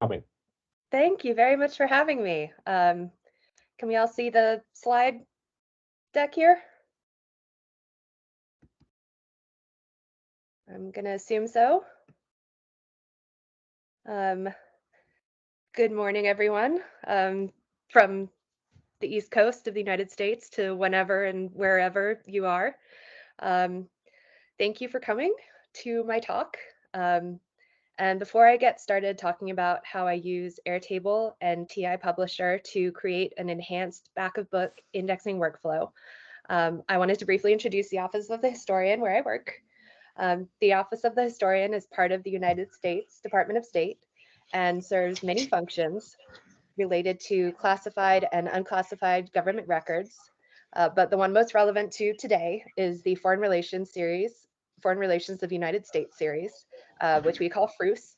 Coming. Thank you very much for having me. Can we all see the slide deck here? I'm going to assume so. Um, Good morning, everyone, from the East Coast of the United States to whenever and wherever you are. Um, Thank you for coming to my talk. And before I get started talking about how I use Airtable and TEI Publisher to create an enhanced back of book indexing workflow, I wanted to briefly introduce the Office of the Historian where I work. The Office of the Historian is part of the United States Department of State and serves many functions related to classified and unclassified government records. But the one most relevant to today is the Foreign Relations series, Foreign Relations of the United States series, which we call FRUS.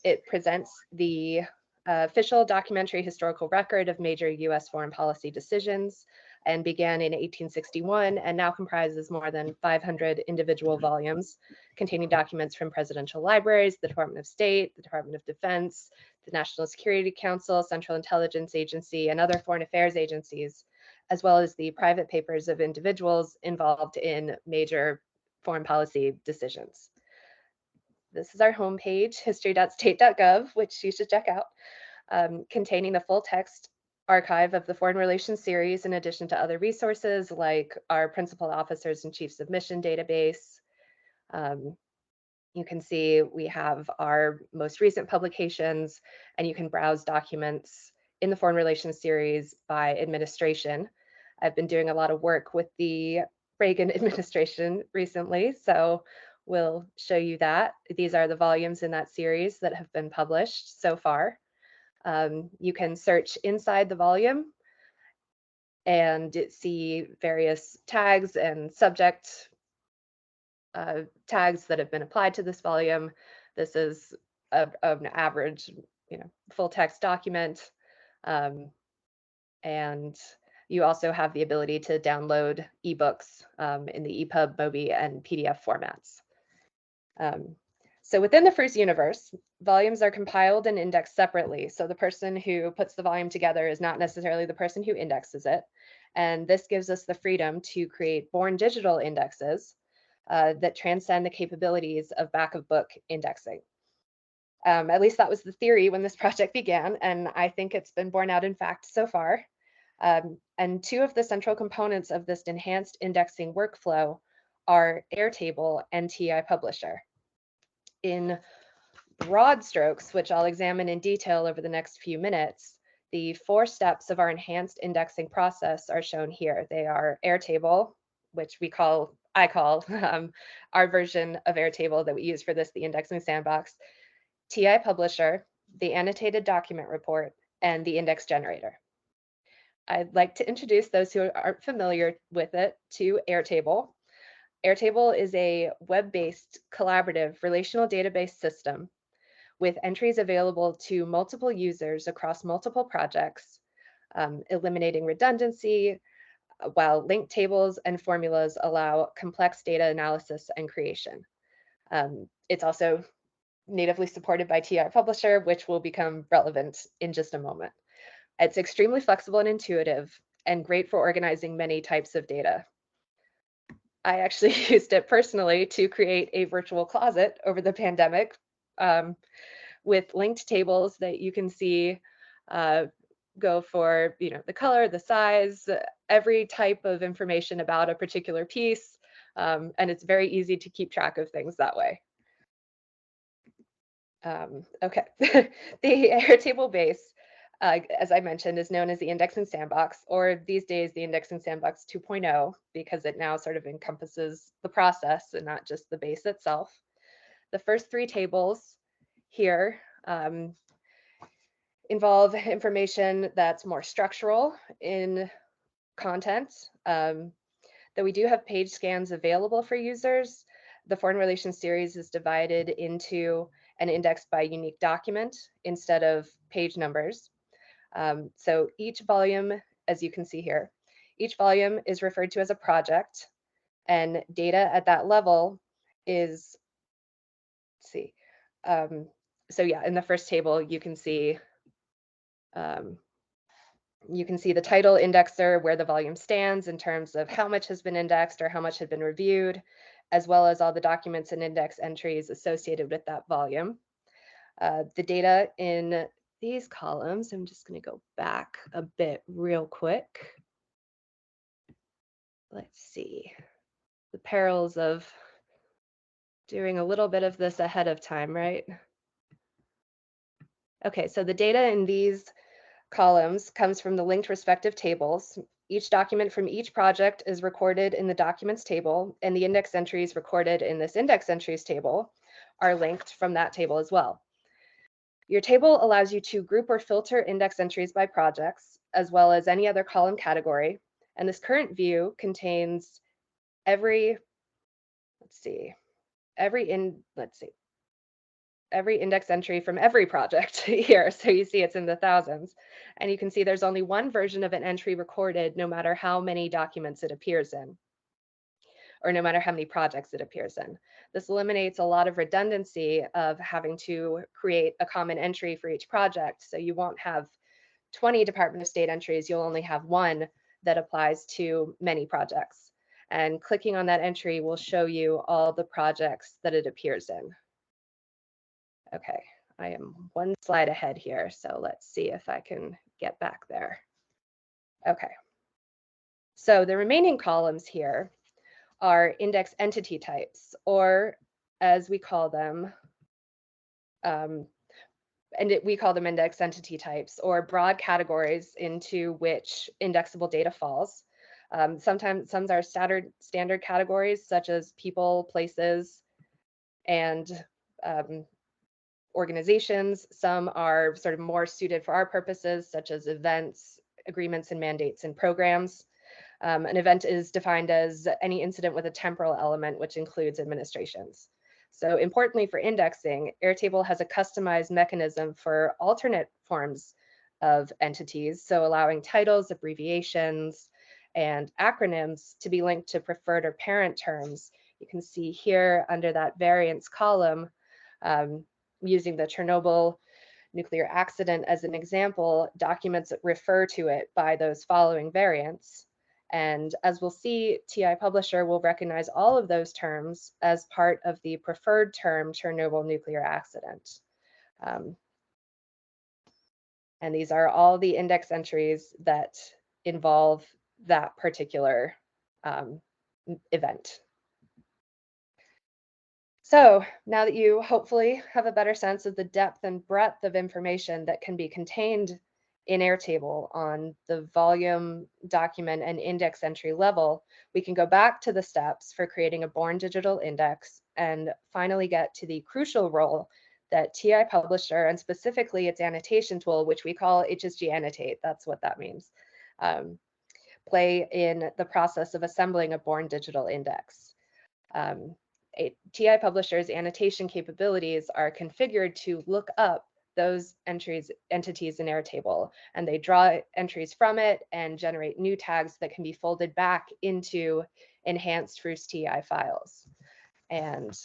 It presents the official documentary historical record of major US foreign policy decisions and began in 1861 and now comprises more than 500 individual volumes containing documents from presidential libraries, the Department of State, the Department of Defense, the National Security Council, Central Intelligence Agency, and other foreign affairs agencies, as well as the private papers of individuals involved in major foreign policy decisions. This is our homepage, history.state.gov, which you should check out, containing the full text archive of the Foreign Relations series, in addition to other resources like our Principal Officers and Chiefs of Mission database. You can see we have our most recent publications, and you can browse documents in the Foreign Relations series by administration. I've been doing a lot of work with the Reagan administration recently, so we'll show you that. These are the volumes in that series that have been published so far. You can search inside the volume and see various tags and subject tags that have been applied to this volume. This is an average, full text document. And you also have the ability to download ebooks in the EPUB, MOBI, and PDF formats. So within the FRUS universe, volumes are compiled and indexed separately. So the person who puts the volume together is not necessarily the person who indexes it. And this gives us the freedom to create born digital indexes that transcend the capabilities of back of book indexing. At least that was the theory when this project began, and I think it's been borne out in fact so far. And two of the central components of this enhanced indexing workflow are Airtable and TEI Publisher. In broad strokes, which I'll examine in detail over the next few minutes, the 4 steps of our enhanced indexing process are shown here. They are Airtable, which I call our version of Airtable that we use for this, the indexing sandbox, TEI Publisher, the annotated document report, and the index generator. I'd like to introduce those who aren't familiar with it to Airtable. Airtable is a web-based collaborative relational database system with entries available to multiple users across multiple projects, eliminating redundancy, while linked tables and formulas allow complex data analysis and creation. It's also natively supported by TEI Publisher, which will become relevant in just a moment. It's extremely flexible and intuitive and great for organizing many types of data. I actually used it personally to create a virtual closet over the pandemic with linked tables that you can see go for the color, the size, every type of information about a particular piece, and it's very easy to keep track of things that way. Okay, the Airtable base, as I mentioned, is known as the indexing sandbox, or these days the indexing sandbox 2.0, because it now sort of encompasses the process and not just the base itself. The first 3 tables here involve information that's more structural in content. Though we do have page scans available for users, the Foreign Relations series is divided into and indexed by unique document instead of page numbers. So each volume, as you can see here, each volume is referred to as a project, and data at that level is, So yeah, in the first table, you can see the title indexer, where the volume stands in terms of how much has been indexed or how much had been reviewed, as well as all the documents and index entries associated with that volume. The data in these columns, I'm just going to go back a bit real quick. Let's see. The perils of doing a little bit of this ahead of time, right? Okay, so the data in these columns comes from the linked respective tables. Each document from each project is recorded in the documents table, and the index entries recorded in this index entries table are linked from that table as well. Your table allows you to group or filter index entries by projects, as well as any other column category. And this current view contains every index entry from every project here. So you see it's in the thousands. And you can see there's only one version of an entry recorded, no matter how many documents it appears in, or no matter how many projects it appears in. This eliminates a lot of redundancy of having to create a common entry for each project. So you won't have 20 Department of State entries, you'll only have one that applies to many projects. And clicking on that entry will show you all the projects that it appears in. Okay, I am one slide ahead here, so let's see if I can get back there. Okay, so the remaining columns here are index entity types, or as we call them, we call them index entity types, or broad categories into which indexable data falls. Sometimes some are standard categories, such as people, places, and organizations. Some are sort of more suited for our purposes, such as events, agreements, and mandates, and programs. An event is defined as any incident with a temporal element, which includes administrations. So importantly for indexing, Airtable has a customized mechanism for alternate forms of entities, so allowing titles, abbreviations, and acronyms to be linked to preferred or parent terms. You can see here under that variance column, using the Chernobyl nuclear accident as an example, documents refer to it by those following variants. And as we'll see, TEI Publisher will recognize all of those terms as part of the preferred term Chernobyl nuclear accident. And these are all the index entries that involve that particular event. So now that you hopefully have a better sense of the depth and breadth of information that can be contained in Airtable on the volume, document, and index entry level, we can go back to the steps for creating a born digital index and finally get to the crucial role that TEI Publisher, and specifically its annotation tool, which we call HSG Annotate, that's what that means, play in the process of assembling a born digital index. TEI Publisher's annotation capabilities are configured to look up those entities in Airtable, and they draw entries from it and generate new tags that can be folded back into enhanced FRUS TEI files. And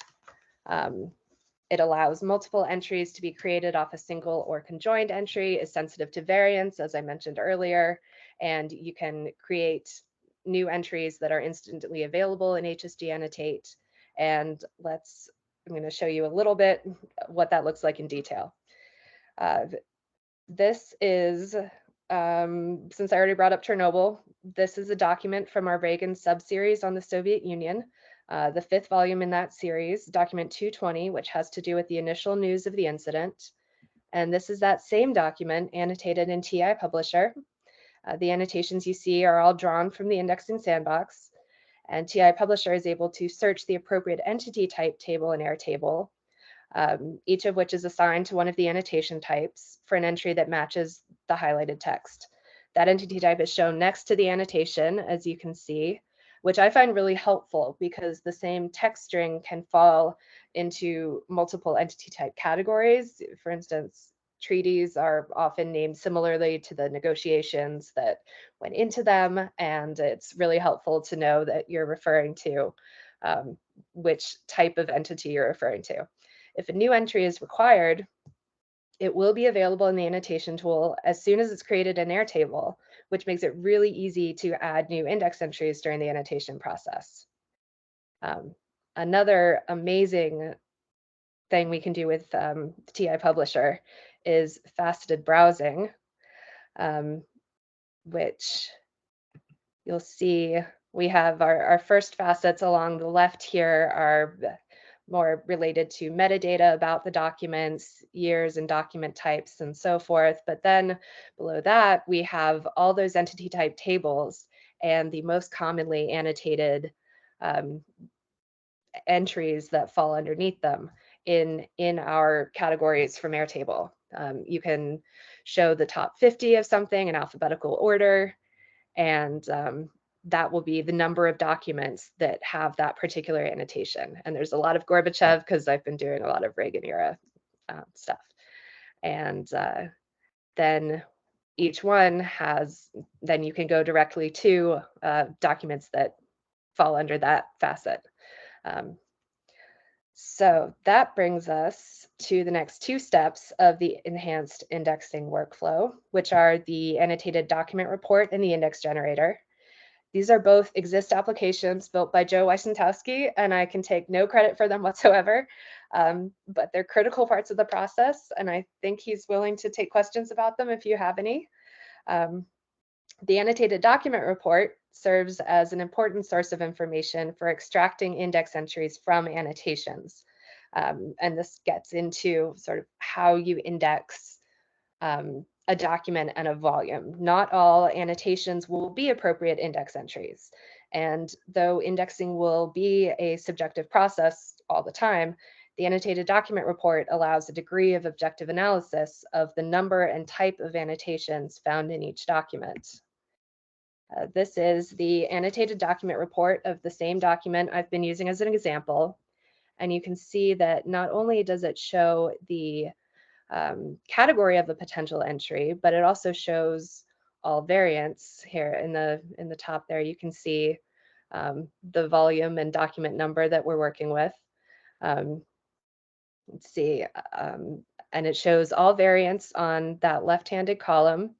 it allows multiple entries to be created off a single or conjoined entry, is sensitive to variance, as I mentioned earlier, and you can create new entries that are instantly available in HSG Annotate. And I'm going to show you a little bit what that looks like in detail. This is, since I already brought up Chernobyl, this is a document from our Reagan sub-series on the Soviet Union, the 5th volume in that series, document 220, which has to do with the initial news of the incident. And this is that same document annotated in TEI Publisher. The annotations you see are all drawn from the indexing sandbox. And TEI Publisher is able to search the appropriate entity type table in Airtable, each of which is assigned to one of the annotation types for an entry that matches the highlighted text. That entity type is shown next to the annotation, as you can see, which I find really helpful because the same text string can fall into multiple entity type categories. For instance, treaties are often named similarly to the negotiations that went into them, and it's really helpful to know that you're referring to which type of entity you're referring to. If a new entry is required, It will be available in the annotation tool as soon as it's created in Airtable, which makes it really easy to add new index entries during the annotation process. Another amazing thing we can do with TEI Publisher is faceted browsing, which you'll see we have our first facets along the left here are more related to metadata about the documents, years and document types and so forth. But then below that, we have all those entity type tables and the most commonly annotated entries that fall underneath them in our categories from Airtable. You can show the top 50 of something in alphabetical order, and that will be the number of documents that have that particular annotation. And there's a lot of Gorbachev because I've been doing a lot of Reagan era stuff. And then each one has, then you can go directly to documents that fall under that facet. So that brings us to the next two steps of the enhanced indexing workflow, which are the annotated document report and the index generator. These are both exist applications built by Joe Weissentowski, and I can take no credit for them whatsoever, but they're critical parts of the process, and I think he's willing to take questions about them if you have any. The annotated document report serves as an important source of information for extracting index entries from annotations. And this gets into sort of how you index a document and a volume. Not all annotations will be appropriate index entries. And though indexing will be a subjective process all the time, the annotated document report allows a degree of objective analysis of the number and type of annotations found in each document. This is the annotated document report of the same document I've been using as an example. And you can see that not only does it show the category of a potential entry, but it also shows all variants here in the top there. You can see the volume and document number that we're working with. Let's see, and it shows all variants on that left-handed column.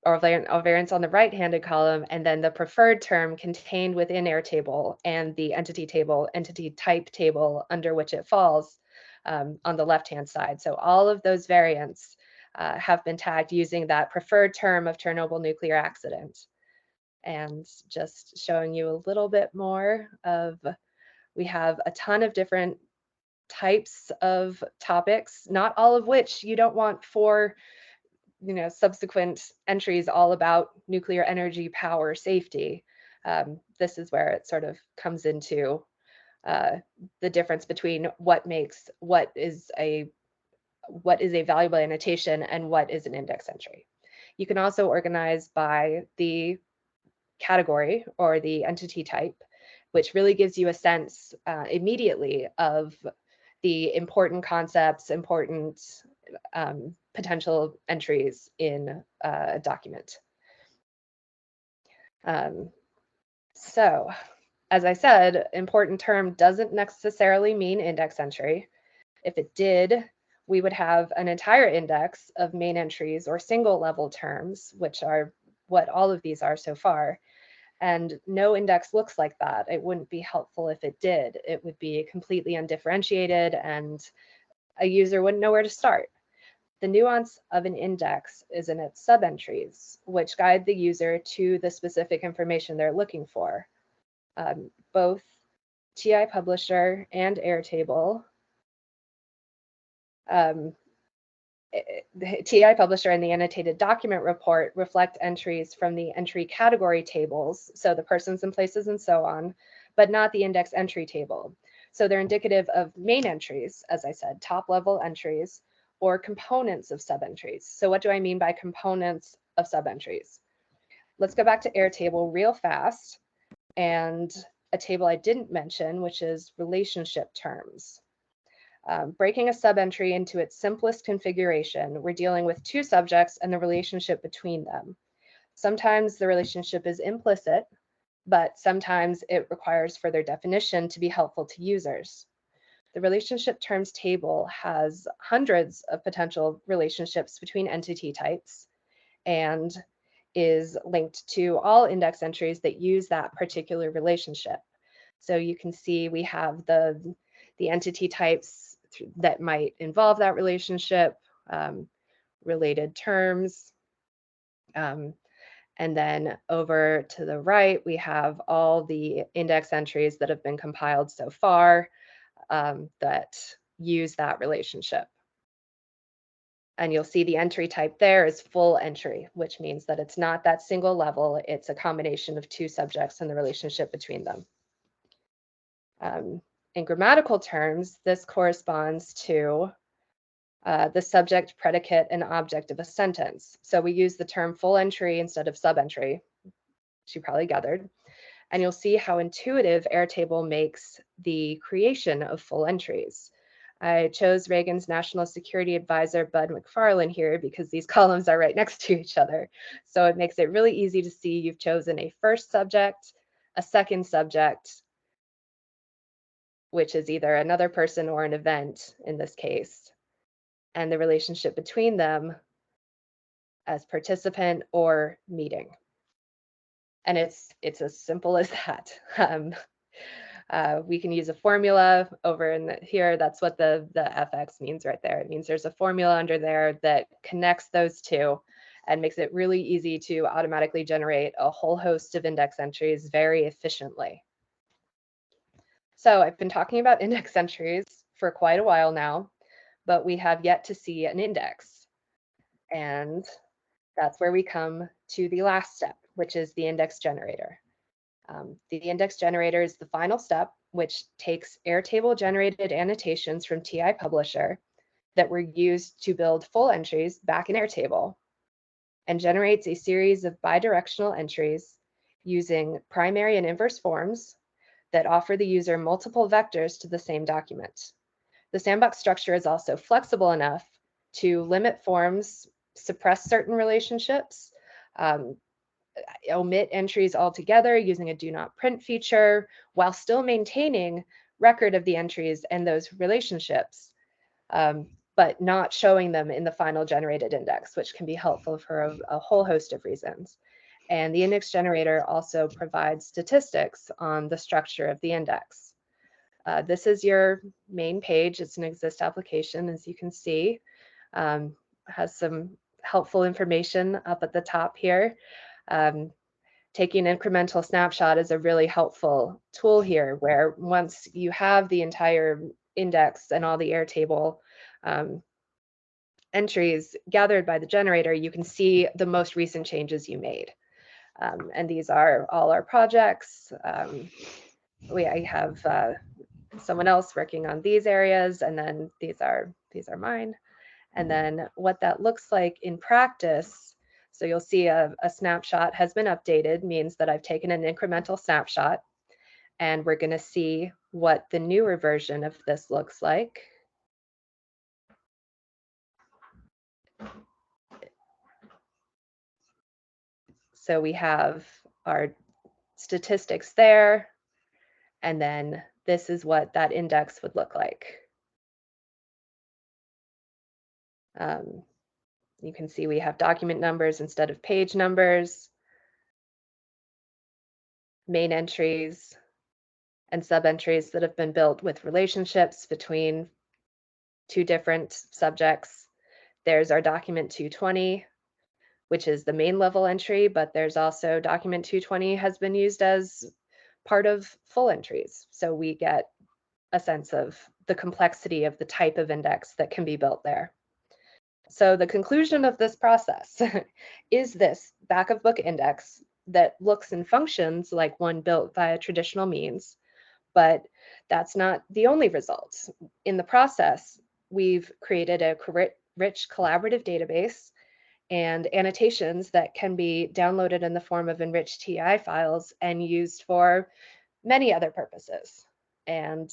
Or variants on the right-handed column, and then the preferred term contained within Airtable and the entity table, entity type table under which it falls on the left-hand side. So all of those variants have been tagged using that preferred term of Chernobyl nuclear accident. And just showing you a little bit more of, we have a ton of different types of topics, not all of which you don't want for subsequent entries all about nuclear energy, power, safety. This is where it sort of comes into the difference between what is a valuable annotation and what is an index entry. You can also organize by the category or the entity type, which really gives you a sense immediately of the important concepts, important potential entries in a document. So, as I said, important term doesn't necessarily mean index entry. If it did, we would have an entire index of main entries or single level terms, which are what all of these are so far. And no index looks like that. It wouldn't be helpful if it did. It would be completely undifferentiated and a user wouldn't know where to start. The nuance of an index is in its subentries, which guide the user to the specific information they're looking for. Both TEI Publisher and Airtable, the TEI Publisher and the annotated document report reflect entries from the entry category tables, so the persons and places and so on, but not the index entry table. So they're indicative of main entries, as I said, top level entries, or components of subentries. So what do I mean by components of subentries? Let's go back to Airtable real fast and a table I didn't mention, which is relationship terms. Breaking a subentry into its simplest configuration, we're dealing with two subjects and the relationship between them. Sometimes the relationship is implicit, but sometimes it requires further definition to be helpful to users. The relationship terms table has hundreds of potential relationships between entity types and is linked to all index entries that use that particular relationship. So you can see we have the entity types that might involve that relationship, related terms, and then over to the right, we have all the index entries that have been compiled so far that use that relationship. And you'll see the entry type there is full entry, which means that it's not that single level, it's a combination of two subjects and the relationship between them. In grammatical terms, this corresponds to the subject, predicate, and object of a sentence. So we use the term full entry instead of sub-entry, which you probably gathered. And you'll see how intuitive Airtable makes the creation of full entries. I chose Reagan's National Security Advisor, Bud McFarlane, here because these columns are right next to each other. So it makes it really easy to see you've chosen a first subject, a second subject, which is either another person or an event in this case, and the relationship between them as participant or meeting. And it's as simple as that. We can use a formula over in here. That's what the FX means right there. It means there's a formula under there that connects those two and makes it really easy to automatically generate a whole host of index entries very efficiently. So I've been talking about index entries for quite a while now, but we have yet to see an index. And that's where we come to the last step, which is the index generator. The index generator is the final step, which takes Airtable generated annotations from TEI Publisher that were used to build full entries back in Airtable and generates a series of bidirectional entries using primary and inverse forms that offer the user multiple vectors to the same document. The sandbox structure is also flexible enough to limit forms, suppress certain relationships, omit entries altogether using a do not print feature while still maintaining record of the entries and those relationships, but not showing them in the final generated index, which can be helpful for a whole host of reasons. And the index generator also provides statistics on the structure of the index. This is your main page. It's an exist application, as you can see. Has some helpful information up at the top here. Taking incremental snapshot is a really helpful tool here, where once you have the entire index and all the Airtable entries gathered by the generator, you can see the most recent changes you made. And these are all our projects. I have someone else working on these areas, and then these are mine. And then what that looks like in practice, so you'll see a snapshot has been updated, means that I've taken an incremental snapshot, and we're going to see what the newer version of this looks like. So we have our statistics there, and then this is what that index would look like. You can see we have document numbers instead of page numbers, main entries, and sub-entries that have been built with relationships between two different subjects. There's our document 220, which is the main level entry, but there's also document 220 has been used as part of full entries. So we get a sense of the complexity of the type of index that can be built there. So the conclusion of this process is this back of book index that looks and functions like one built via traditional means, but that's not the only result. In the process, we've created a rich collaborative database and annotations that can be downloaded in the form of enriched TEI files and used for many other purposes. And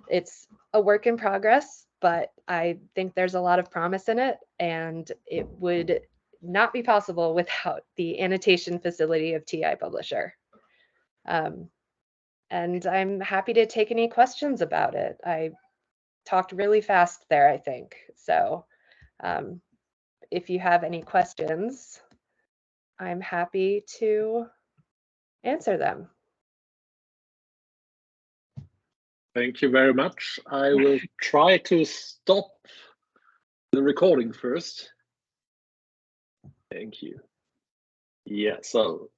it's a work in progress, but I think there's a lot of promise in it, and it would not be possible without the annotation facility of TEI Publisher. And I'm happy to take any questions about it. I talked really fast there, I think. So if you have any questions, I'm happy to answer them. Thank you very much. I will try to stop the recording first. Thank you. Yeah, so